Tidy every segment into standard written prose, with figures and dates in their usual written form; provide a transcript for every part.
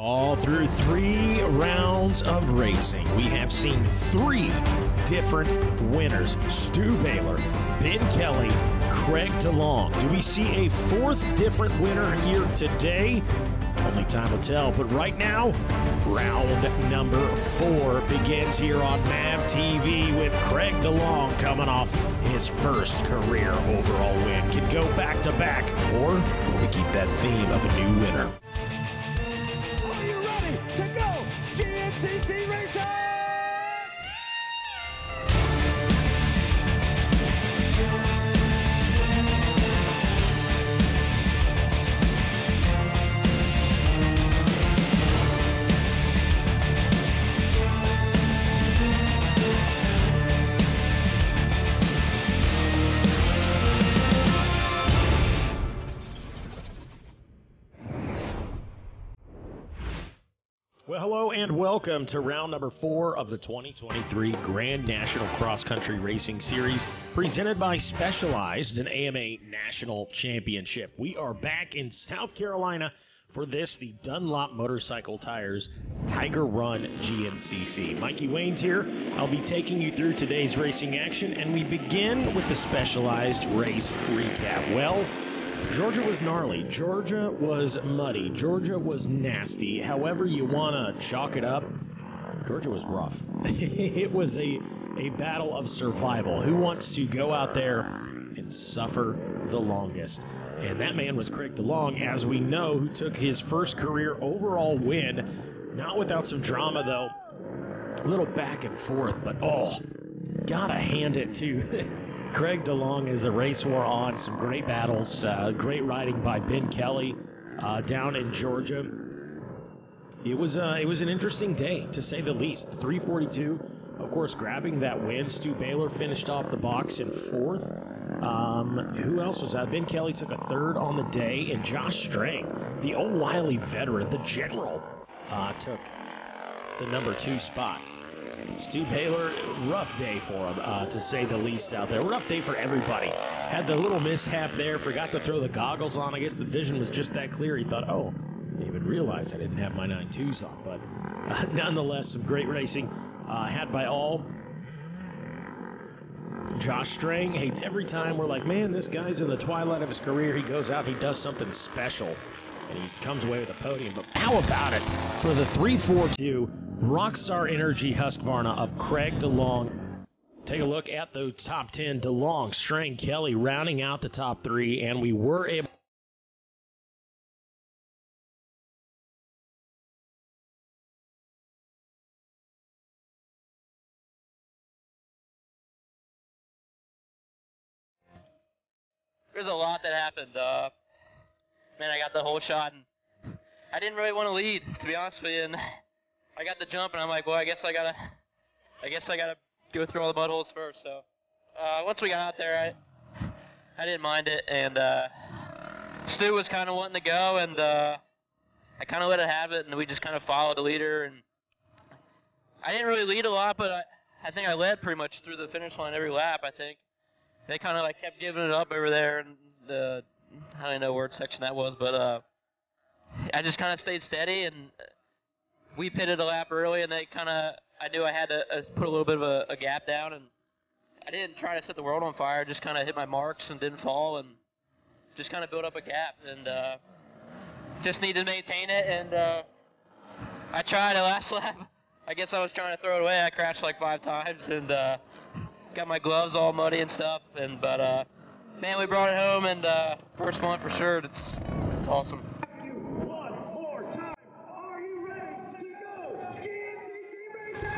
All through 3 rounds of racing, we have seen 3 different winners. Stu Baylor, Ben Kelly, Craig DeLong. Do we see a 4th different winner here today? Only time will tell, but right now, round number 4 begins here on MAV TV with Craig DeLong coming off his first career overall win. Can go back-to-back, or will we keep that theme of a new winner? Are you ready to go GNCC Racing? Well, hello and welcome to round number 4 of the 2023 Grand National Cross Country Racing Series, presented by Specialized, an AMA National Championship. We are back in South Carolina for this, the Dunlop Motorcycle Tires Tiger Run GNCC. Mikey Wayne's here. I'll be taking you through today's racing action, and we begin with the Specialized race recap. Well, Georgia was gnarly. Georgia was muddy. Georgia was nasty. However you want to chalk it up, Georgia was rough. It was a battle of survival. Who wants to go out there and suffer the longest? And that man was Craig DeLong, as we know, who took his first career overall win. Not without some drama, though. A little back and forth, but gotta hand it to Craig DeLong as the race wore on. Some great battles, great riding by Ben Kelly down in Georgia. It was an interesting day, to say the least. The 342, of course, grabbing that win. Stu Baylor finished off the box in 4th. Who else was that? Ben Kelly took a 3rd on the day, and Josh Strang, the old wily veteran, the general, took the number 2 spot. Stu Baylor, rough day for him, to say the least out there. Rough day for everybody. Had the little mishap there, forgot to throw the goggles on. I guess the vision was just that clear. He thought, I didn't even realize I didn't have my 9.2s on. But nonetheless, some great racing had by all. Josh Strang, hey, every time we're like, man, this guy's in the twilight of his career. He goes out, he does something special, and he comes away with a podium. But how about it for the 342 Rockstar Energy Husqvarna of Craig DeLong? Take a look at the top 10. DeLong, Strang, Kelly rounding out the top 3, and we were able. There's a lot that happened. Man, I got the whole shot, and I didn't really want to lead, to be honest with you. And I got the jump, and I'm like, well, I guess I gotta go through all the mud holes first. So once we got out there, I didn't mind it, and Stu was kind of wanting to go, and I kind of let it have it, and we just kind of followed the leader. And I didn't really lead a lot, but I think I led pretty much through the finish line every lap. I think they kind of like kept giving it up over there, and I don't know what section that was, but I just kind of stayed steady, and we pitted a lap early, and I knew I had to put a little bit of a gap down, and I didn't try to set the world on fire, just kind of hit my marks and didn't fall, and just kind of built up a gap, and just needed to maintain it, and I tried the last lap. I guess I was trying to throw it away. I crashed like 5 times, and got my gloves all muddy and stuff, but man, we brought it home, and first one for sure. It's awesome. One more time. Are you ready to go GNCC Racing?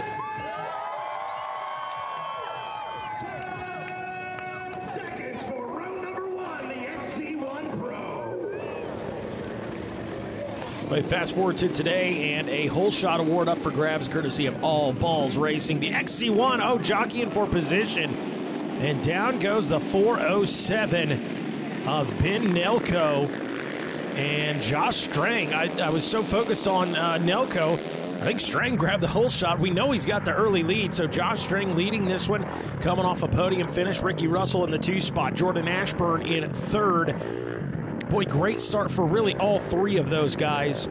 12 seconds for round number 1, the XC1 Pro. Well, fast forward to today, and a whole shot award up for grabs, courtesy of All Balls Racing. The XC1, jockeying for position. And down goes the 407 of Ben Nelko and Josh Strang. I was so focused on Nelko. I think Strang grabbed the whole shot. We know he's got the early lead, so Josh Strang leading this one, coming off a podium finish. Ricky Russell in the 2 spot. Jordan Ashburn in 3rd. Boy, great start for really all 3 of those guys.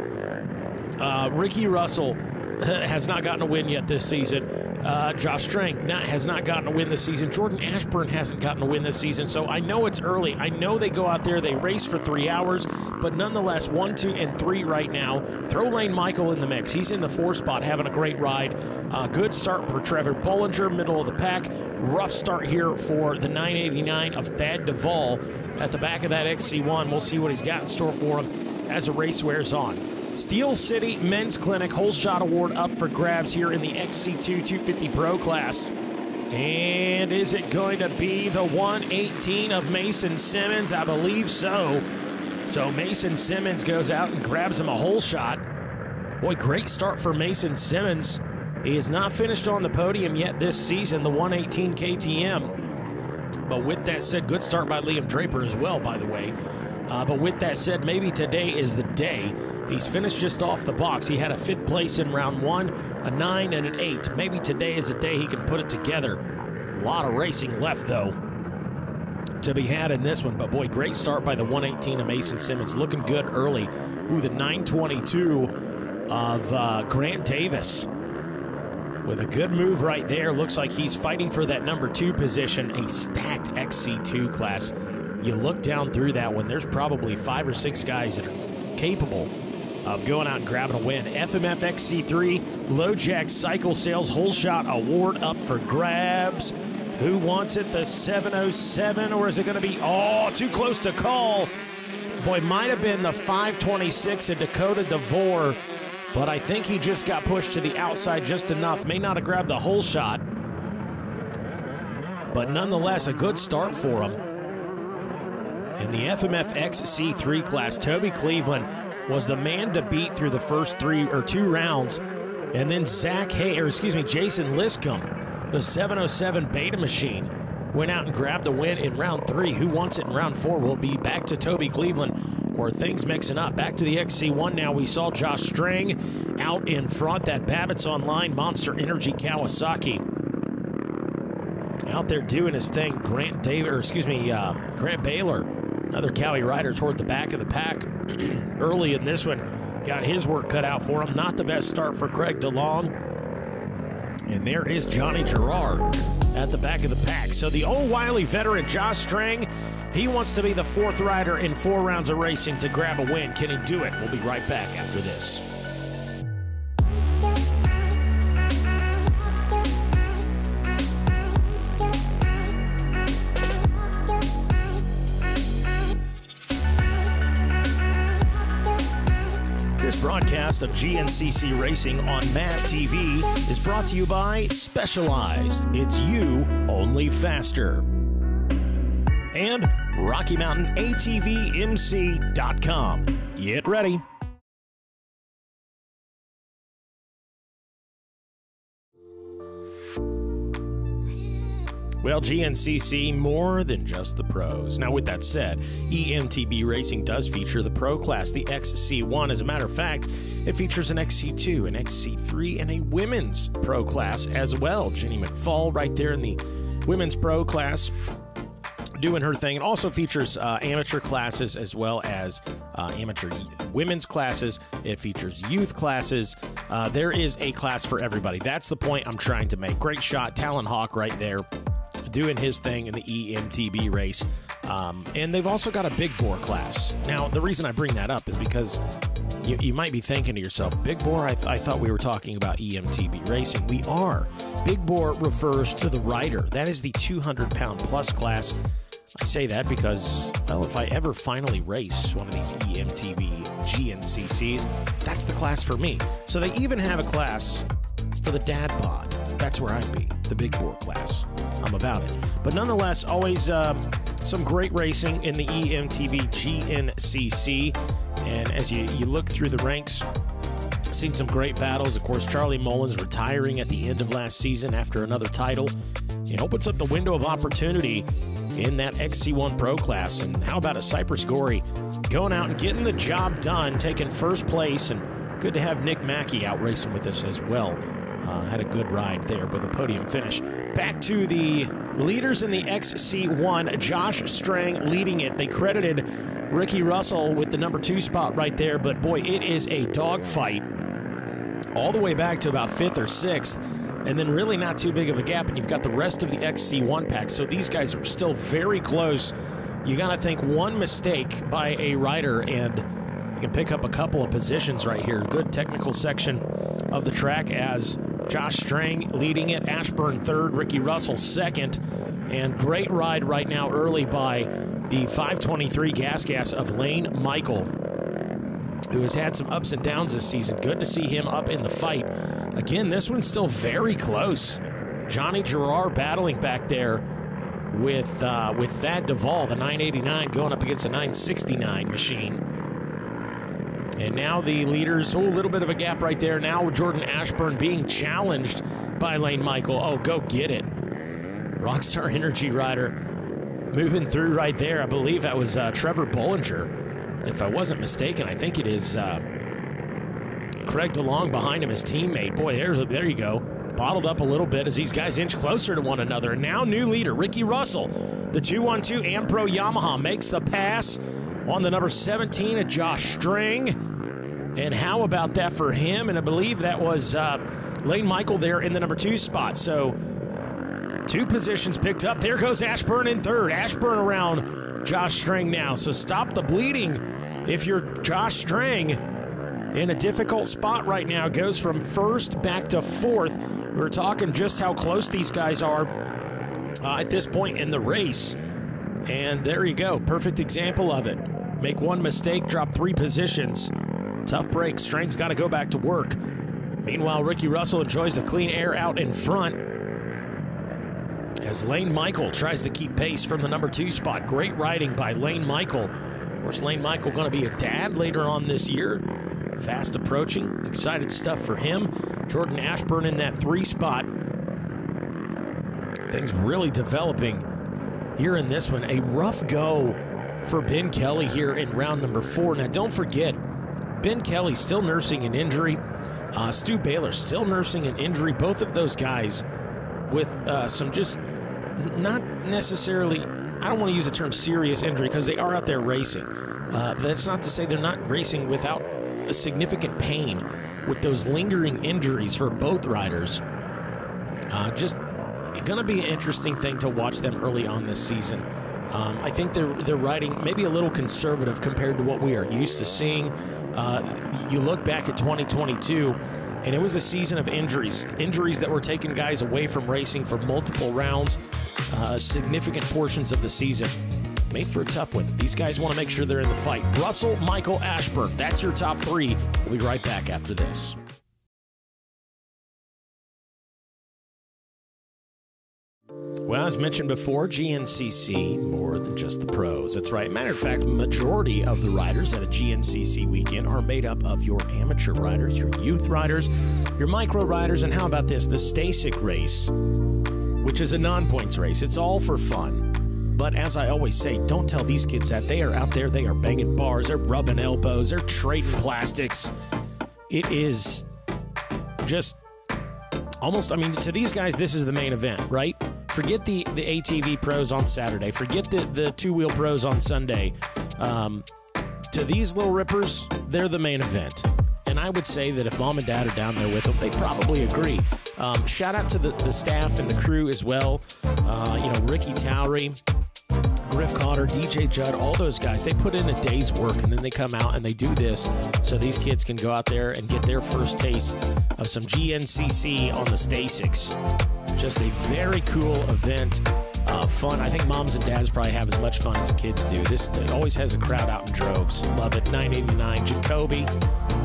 Ricky Russell has not gotten a win yet this season. Josh Strang has not gotten a win this season. Jordan Ashburn hasn't gotten a win this season. So I know it's early. I know they go out there, they race for 3 hours, but nonetheless, 1, 2, and 3 right now. Throw Lane Michael in the mix. He's in the 4 spot, having a great ride. Good start for Trevor Bollinger, middle of the pack. Rough start here for the 989 of Thad Duvall at the back of that XC1. We'll see what he's got in store for him as the race wears on. Steel City Men's Clinic Whole Shot Award up for grabs here in the XC2 250 Pro class. And is it going to be the 118 of Mason Simmons? I believe so. So Mason Simmons goes out and grabs him a whole shot. Boy, great start for Mason Simmons. He has not finished on the podium yet this season, the 118 KTM. But with that said, good start by Liam Draper as well, by the way. But with that said, maybe today is the day. He's finished just off the box. He had a 5th place in round 1, a 9, and an 8. Maybe today is the day he can put it together. A lot of racing left, though, to be had in this one. But, boy, great start by the 118 of Mason Simmons. Looking good early. Ooh, the 922 of Grant Davis. With a good move right there. Looks like he's fighting for that number 2 position, a stacked XC2 class. You look down through that one, there's probably 5 or 6 guys that are capable of going out and grabbing a win. FMF XC3 LoJack Cycle Sales Whole Shot Award up for grabs. Who wants it? The 707, or is it going to be, too close to call. Boy, might have been the 526 of Dakota DeVore, but I think he just got pushed to the outside just enough. May not have grabbed the whole shot, but nonetheless, a good start for him. In the FMF XC3 class, Toby Cleveland was the man to beat through the first 2 rounds. And then Jason Liscombe, the 707 Beta Machine, went out and grabbed a win in round 3. Who wants it in round 4 will be back to Toby Cleveland, or things mixing up. Back to the XC1 now. We saw Josh Strang out in front. That Babbitt's Online Monster Energy Kawasaki out there doing his thing. Grant Baylor, another Cowie rider toward the back of the pack early in this one. Got his work cut out for him. Not the best start for Craig DeLong. And there is Johnny Gerard at the back of the pack. So the old wily veteran Josh Strang, he wants to be the 4th rider in 4 rounds of racing to grab a win. Can he do it? We'll be right back after this. This broadcast of GNCC Racing on MAV TV is brought to you by Specialized. It's you, only faster. And RockyMountainATVMC.com. Get ready. Well, GNCC, more than just the pros. Now, with that said, EMTB Racing does feature the pro class, the XC1. As a matter of fact, it features an XC2, an XC3, and a women's pro class as well. Jenny McFall right there in the women's pro class doing her thing. It also features amateur classes as well as amateur women's classes. It features youth classes. There is a class for everybody. That's the point I'm trying to make. Great shot. Talon Hawk right there, doing his thing in the EMTB race. And they've also got a big bore class. Now, the reason I bring that up is because you might be thinking to yourself, big bore? I thought we were talking about EMTB racing. We are. Big bore refers to the rider. That is the 200-pound plus class. I say that because, well, if I ever finally race one of these EMTB GNCCs, that's the class for me. So they even have a class for the dad bod. That's where I'd be, the big bore class. I'm about it. But nonetheless, always some great racing in the EMTB GNCC. And as you look through the ranks, seen some great battles. Of course, Charlie Mullins retiring at the end of last season after another title. It opens up the window of opportunity in that XC1 Pro class. And how about a Cypress Gorey going out and getting the job done, taking first place, and good to have Nick Mackey out racing with us as well. Had a good ride there with a podium finish. Back to the leaders in the XC1, Josh Strang leading it. They credited Ricky Russell with the number 2 spot right there, but boy, it is a dogfight all the way back to about 5th or 6th, and then really not too big of a gap, and you've got the rest of the XC1 pack. So these guys are still very close. You got to think one mistake by a rider, and you can pick up a couple of positions right here. Good technical section of the track as Josh Strang leading it, Ashburn 3rd, Ricky Russell 2nd, and great ride right now early by the 523 Gas of Lane Michael, who has had some ups and downs this season. Good to see him up in the fight. Again, this one's still very close. Johnny Gerard battling back there with Thad Duvall, the 989 going up against a 969 machine. And now the leaders, a little bit of a gap right there. Now Jordan Ashburn being challenged by Lane Michael. Oh, go get it. Rockstar Energy rider moving through right there. I believe that was Trevor Bollinger, if I wasn't mistaken. I think it is Craig DeLong behind him, his teammate. Boy, there you go. Bottled up a little bit as these guys inch closer to one another. And now new leader, Ricky Russell. The 212 Ampro Yamaha makes the pass on the number 17 at Josh String. And how about that for him? And I believe that was Lane Michael there in the number 2 spot. So 2 positions picked up. There goes Ashburn in 3rd. Ashburn around Josh String now. So stop the bleeding if you're Josh String. In a difficult spot right now. Goes from 1st back to 4th. We're talking just how close these guys are at this point in the race. And there you go. Perfect example of it. Make one mistake, drop 3 positions. Tough break. Strang's got to go back to work. Meanwhile, Ricky Russell enjoys a clean air out in front as Lane Michael tries to keep pace from the number 2 spot. Great riding by Lane Michael. Of course, Lane Michael going to be a dad later on this year. Fast approaching. Excited stuff for him. Jordan Ashburn in that 3 spot. Things really developing here in this one. A rough go for Ben Kelly here in round number 4. Now, don't forget, Ben Kelly still nursing an injury. Stu Baylor still nursing an injury. Both of those guys with some just not necessarily, I don't want to use the term serious injury because they are out there racing. That's not to say they're not racing without a significant pain with those lingering injuries for both riders. Just going to be an interesting thing to watch them early on this season. I think they're riding maybe a little conservative compared to what we are used to seeing. You look back at 2022, and it was a season of injuries that were taking guys away from racing for multiple rounds, significant portions of the season. Made for a tough one. These guys want to make sure they're in the fight. Russell, Michael, Ashburn. That's your top 3. We'll be right back after this. Well, as mentioned before, GNCC, more than just the pros. That's right. Matter of fact, majority of the riders at a GNCC weekend are made up of your amateur riders, your youth riders, your micro riders, and how about this? The Stasic race, which is a non-points race. It's all for fun. But as I always say, don't tell these kids that. They are out there, they are banging bars, they're rubbing elbows, they're trading plastics. It is just almost, I mean, to these guys, this is the main event, right? Forget the ATV pros on Saturday. Forget the two-wheel pros on Sunday. To these little rippers, they're the main event. And I would say that if mom and dad are down there with them, they probably agree. Shout out to the staff and the crew as well. Ricky Towery, Griff Cotter, DJ Judd, all those guys, they put in a day's work, and then they come out and they do this so these kids can go out there and get their first taste of some GNCC on the Stasics. Just a very cool event, fun. I think moms and dads probably have as much fun as the kids do. It always has a crowd out in droves. Love it. 989,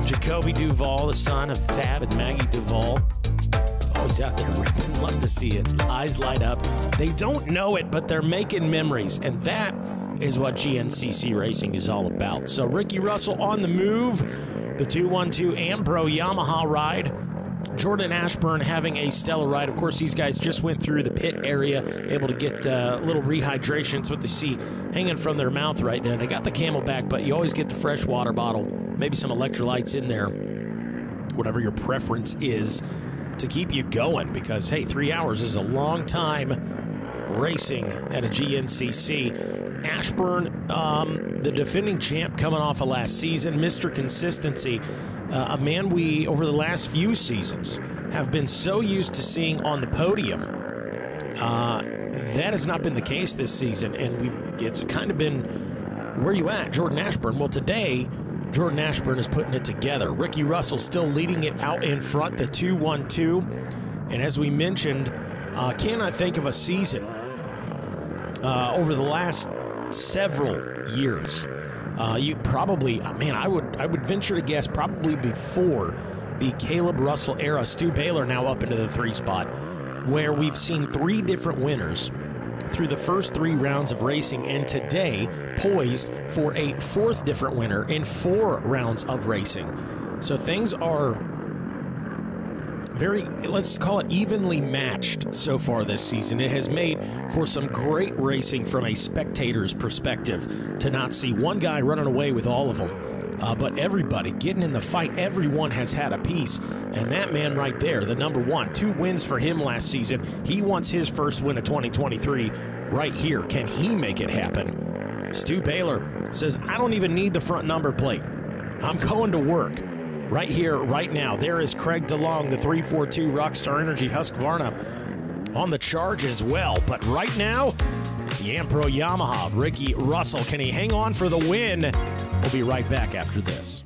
Jacoby Duvall, the son of Thad and Maggie Duvall. Always out there ripping. Love to see it. Eyes light up. They don't know it, but they're making memories, and that is what GNCC racing is all about. So Ricky Russell on the move. The 212 Ampro Yamaha ride. Jordan Ashburn having a stellar ride. Of course, these guys just went through the pit area, able to get a little rehydration. It's what they see hanging from their mouth right there. They got the Camelback, but you always get the fresh water bottle, maybe some electrolytes in there, whatever your preference is, to keep you going, because, hey, 3 hours is a long time racing at a GNCC. Ashburn, the defending champ coming off of last season, Mr. Consistency, a man we, over the last few seasons, have been so used to seeing on the podium. That has not been the case this season, and it's kind of been, where you at, Jordan Ashburn? Well, today, Jordan Ashburn is putting it together. Ricky Russell still leading it out in front, the 2-1-2. And as we mentioned, cannot think of a season over the last several years. You probably, man, I would venture to guess probably before the Caleb Russell era. Stu Baylor now up into the 3 spot, where we've seen 3 different winners through the first 3 rounds of racing, and today poised for a 4th different winner in 4 rounds of racing. So things are very, let's call it, evenly matched so far this season. It has made for some great racing from a spectator's perspective to not see one guy running away with all of them, but everybody getting in the fight. Everyone has had a piece, and that man right there, the number 1, 2 wins for him last season. He wants his first win of 2023 right here. Can he make it happen? Stu Baylor says, I don't even need the front number plate. I'm going to work. Right here, right now, there is Craig DeLong, the 342 Rockstar Energy Husqvarna, on the charge as well. But right now, it's Yampro Yamaha, Ricky Russell. Can he hang on for the win? We'll be right back after this.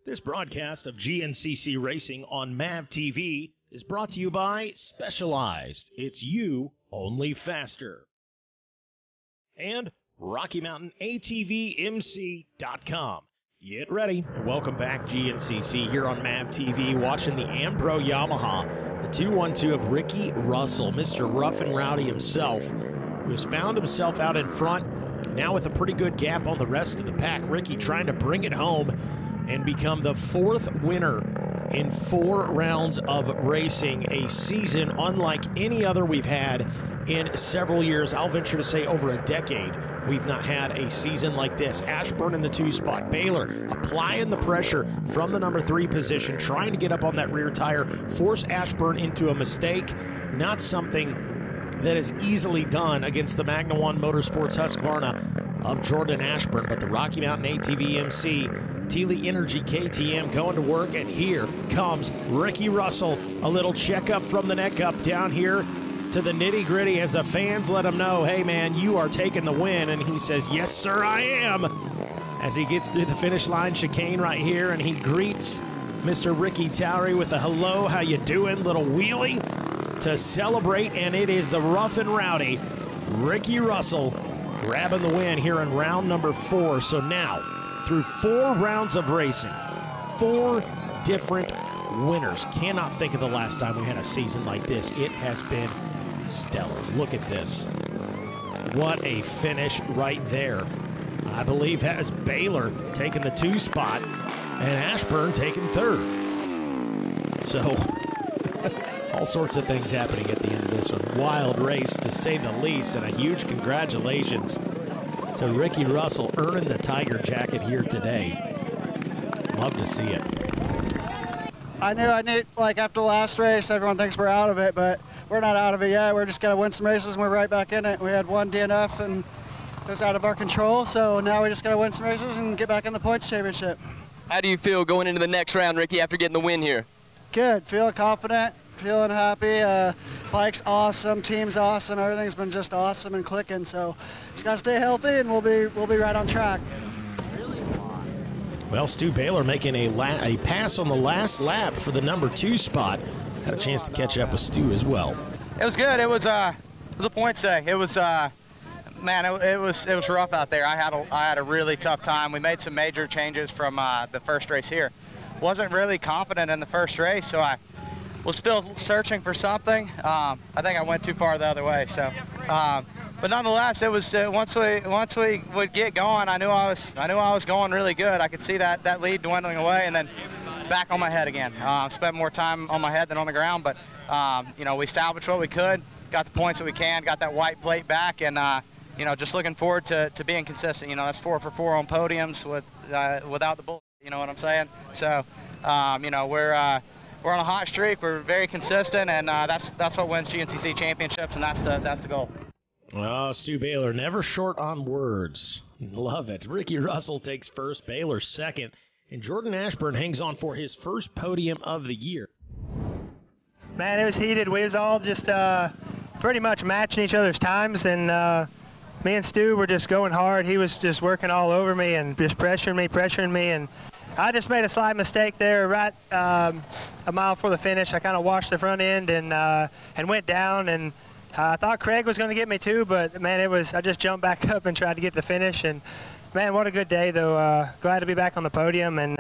This broadcast of GNCC Racing on MAV TV is brought to you by Specialized. It's you, only faster. And RockyMountainATVMC.com. Get ready. Welcome back, GNCC, here on MAV TV, watching the Ampro Yamaha, the 2-1-2 of Ricky Russell, Mr. Rough and Rowdy himself, who has found himself out in front, now with a pretty good gap on the rest of the pack. Ricky trying to bring it home and become the 4th winner in 4 rounds of racing, a season unlike any other we've had in several years. I'll venture to say over a decade, we've not had a season like this. Ashburn in the 2 spot. Baylor applying the pressure from the number 3 position, trying to get up on that rear tire, force Ashburn into a mistake. Not something that is easily done against the Magna One Motorsports Husqvarna of Jordan Ashburn, but the Rocky Mountain ATV MC, Teely Energy KTM going to work, and here comes Ricky Russell. A little checkup from the neck up down here to the nitty-gritty as the fans let him know, hey man, you are taking the win, and he says, yes sir, I am, as he gets through the finish line chicane right here, and he greets Mr. Ricky Towery with a hello, how you doing, little wheelie to celebrate, and it is the rough and rowdy Ricky Russell grabbing the win here in round number 4. So now, through 4 rounds of racing, 4 different winners. Cannot think of the last time we had a season like this. It has been stellar. Look at this. What a finish right there. I believe has Baylor taking the 2 spot and Ashburn taking 3rd. So, all sorts of things happening at the end of this one. Wild race, to say the least, and a huge congratulations to Ricky Russell earning the Tiger jacket here today. Love to see it. I knew, like after the last race, everyone thinks we're out of it, but we're not out of it yet. We're just going to win some races and we're right back in it. We had 1 DNF and it was out of our control, so now we just got to win some races and get back in the points championship. How do you feel going into the next round, Ricky, after getting the win here? Good, feeling confident, feeling happy. Bike's awesome, team's awesome, everything's been just awesome and clicking, so just got to stay healthy and we'll be right on track. Well, Stu Baylor making a pass on the last lap for the number 2 spot. Had a chance to catch up with Stu as well. It was good. It was a points day. It was man, it was rough out there. I had a really tough time. We made some major changes from the first race here. Wasn't really confident in the first race, so I was still searching for something. I think I went too far the other way. So, but nonetheless, it was once we would get going, I knew I was going really good. I could see that lead dwindling away, and then back on my head again. Spent more time on my head than on the ground, but you know, we salvaged what we could, got the points that we can, got that white plate back, and you know, just looking forward to being consistent. You know, that's 4 for 4 on podiums without the bull. You know what I'm saying? So, you know, we're we're on a hot streak. We're very consistent, and that's what wins GNCC championships, and that's the goal. Oh, Stu Baylor, never short on words. Love it. Ricky Russell takes first, Baylor second, and Jordan Ashburn hangs on for his first podium of the year. Man, it was heated. We was all just pretty much matching each other's times, and me and Stu were just going hard. He was just working all over me and just pressuring me, and I just made a slight mistake there right a mile before the finish. I kind of washed the front end and went down, and I thought Craig was going to get me too, but man, I just jumped back up and tried to get to the finish, and man, what a good day though. Glad to be back on the podium and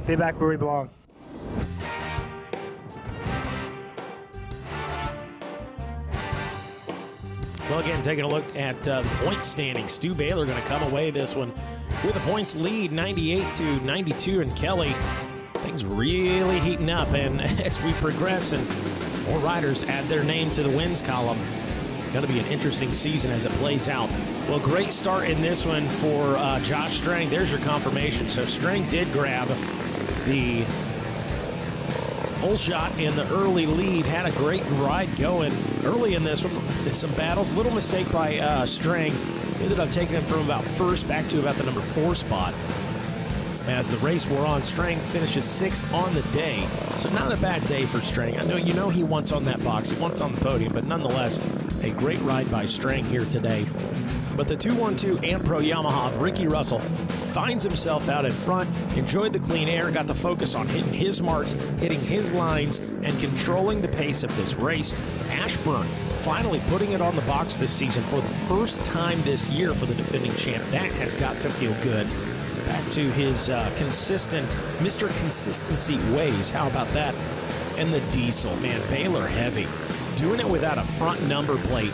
be back where we belong. Well, again, taking a look at the point standings, Stu Baylor going to come away this one with a points lead, 98-92, and Kelly. Things really heating up, and as we progress and more riders add their name to the wins column, going to be an interesting season as it plays out. Well, great start in this one for Josh Strang. There's your confirmation. So Strang did grab the pole shot in the early lead, had a great ride going early in this one. Some battles, little mistake by Strang. Ended up taking him from about first back to about the number 4 spot. As the race wore on, Strang finishes 6th on the day. So not a bad day for Strang. I know he wants on that box, he wants on the podium, but nonetheless, a great ride by Strang here today. But the 212 Ampro Yamaha of Ricky Russell finds himself out in front, enjoyed the clean air, got the focus on hitting his marks, hitting his lines, and controlling the pace of this race. Ashburn finally putting it on the box this season for the first time this year for the defending champ. That has got to feel good. Back to his consistent, Mr. Consistency ways. How about that? And the diesel, man, Baylor heavy. Doing it without a front number plate.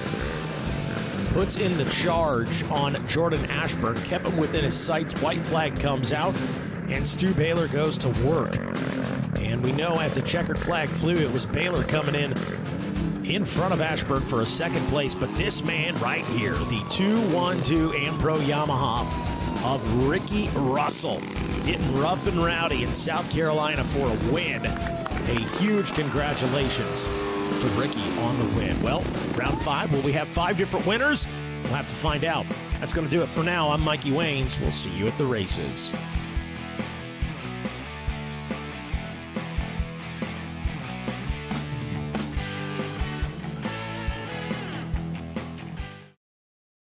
Puts in the charge on Jordan Ashburn, kept him within his sights. White flag comes out, and Stu Baylor goes to work. And we know as the checkered flag flew, it was Baylor coming in front of Ashburn for a second place. But this man right here, the 212 Ampro Yamaha of Ricky Russell, getting rough and rowdy in South Carolina for a win. A huge congratulations to Ricky on the win. Well, round 5, will we have 5 different winners? We'll have to find out. That's going to do it for now. I'm Mikey Waynes. We'll see you at the races.